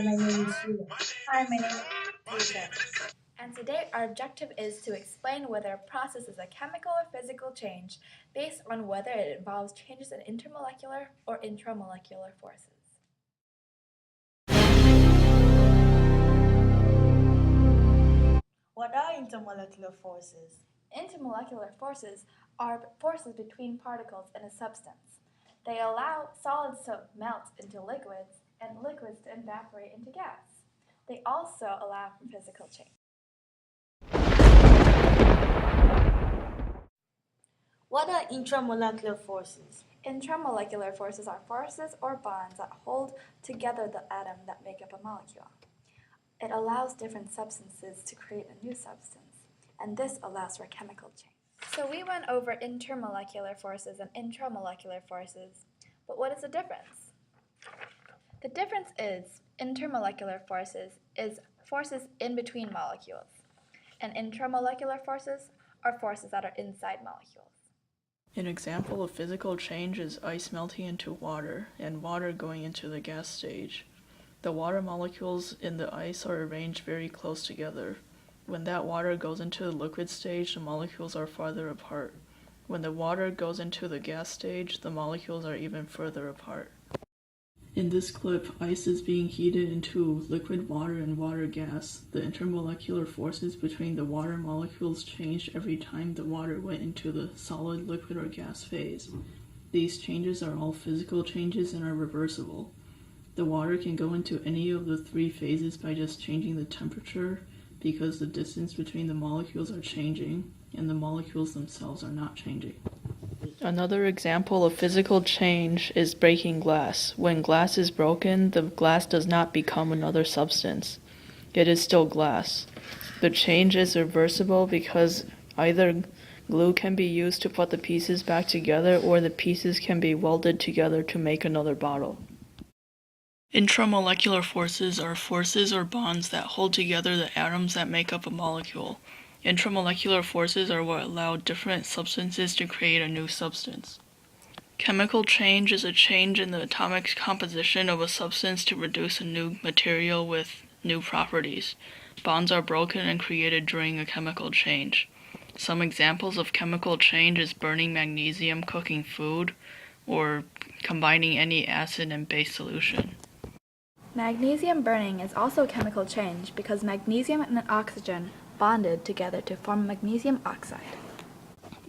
my name is Sheila. Hi, my name is Chen. And today our objective is to explain whether a process is a chemical or physical change based on whether it involves changes in intermolecular or intramolecular forces. What are intermolecular forces? Intermolecular forces are forces between particles in a substance. They allow solids to melt into liquids and liquids to evaporate into gas. They also allow for physical change. What are intramolecular forces? Intramolecular forces are forces or bonds that hold together the atom that make up a molecule. It allows different substances to create a new substance, and this allows for chemical change. So we went over intermolecular forces and intramolecular forces, but what is the difference? The difference is intermolecular forces is forces in between molecules, and intramolecular forces are forces that are inside molecules. An example of physical change is ice melting into water and water going into the gas stage. The water molecules in the ice are arranged very close together. When that water goes into the liquid stage, the molecules are farther apart. When the water goes into the gas stage, the molecules are even further apart. In this clip, ice is being heated into liquid water and water gas. The intermolecular forces between the water molecules changed every time the water went into the solid, liquid, or gas phase. These changes are all physical changes and are reversible. The water can go into any of the three phases by just changing the temperature because the distance between the molecules are changing and the molecules themselves are not changing. Another example of physical change is breaking glass. When glass is broken, the glass does not become another substance. It is still glass. The change is reversible because either glue can be used to put the pieces back together or the pieces can be welded together to make another bottle. Intramolecular forces are forces or bonds that hold together the atoms that make up a molecule. Intermolecular forces are what allow different substances to create a new substance. Chemical change is a change in the atomic composition of a substance to produce a new material with new properties. Bonds are broken and created during a chemical change. Some examples of chemical change is burning magnesium, cooking food, or combining any acid and base solution. Magnesium burning is also a chemical change because magnesium and oxygen bonded together to form magnesium oxide.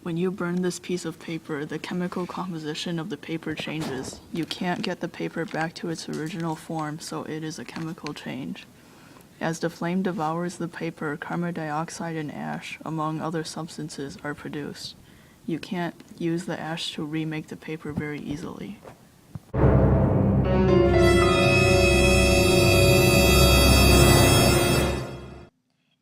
When you burn this piece of paper, the chemical composition of the paper changes. You can't get the paper back to its original form, so it is a chemical change. As the flame devours the paper, carbon dioxide and ash, among other substances, are produced. You can't use the ash to remake the paper very easily.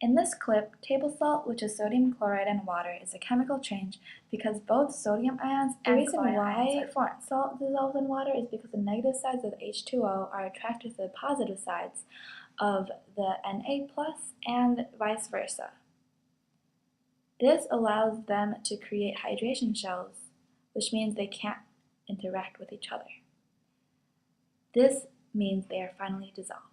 In this clip, table salt, which is sodium chloride and water, is a chemical change because both sodium ions and chloride ions are formed. Salt dissolves in water is because the negative sides of H2O are attracted to the positive sides of the Na+, and vice versa. This allows them to create hydration shells, which means they can't interact with each other. This means they are finally dissolved.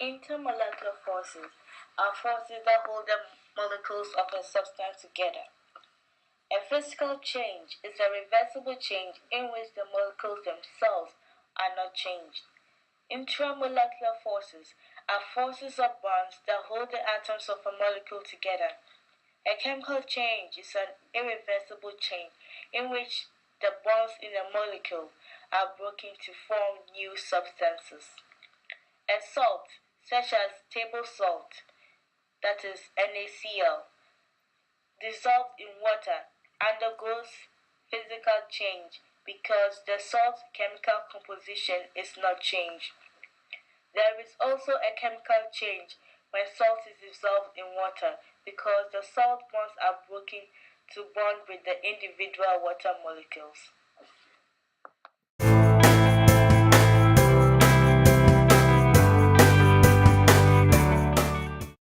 Intermolecular forces are forces that hold the molecules of a substance together. A physical change is a reversible change in which the molecules themselves are not changed. Intramolecular forces are forces or bonds that hold the atoms of a molecule together. A chemical change is an irreversible change in which the bonds in a molecule are broken to form new substances. A salt, such as table salt, that is NaCl, dissolved in water, undergoes physical change because the salt's chemical composition is not changed. There is also a chemical change when salt is dissolved in water because the salt bonds are broken to bond with the individual water molecules.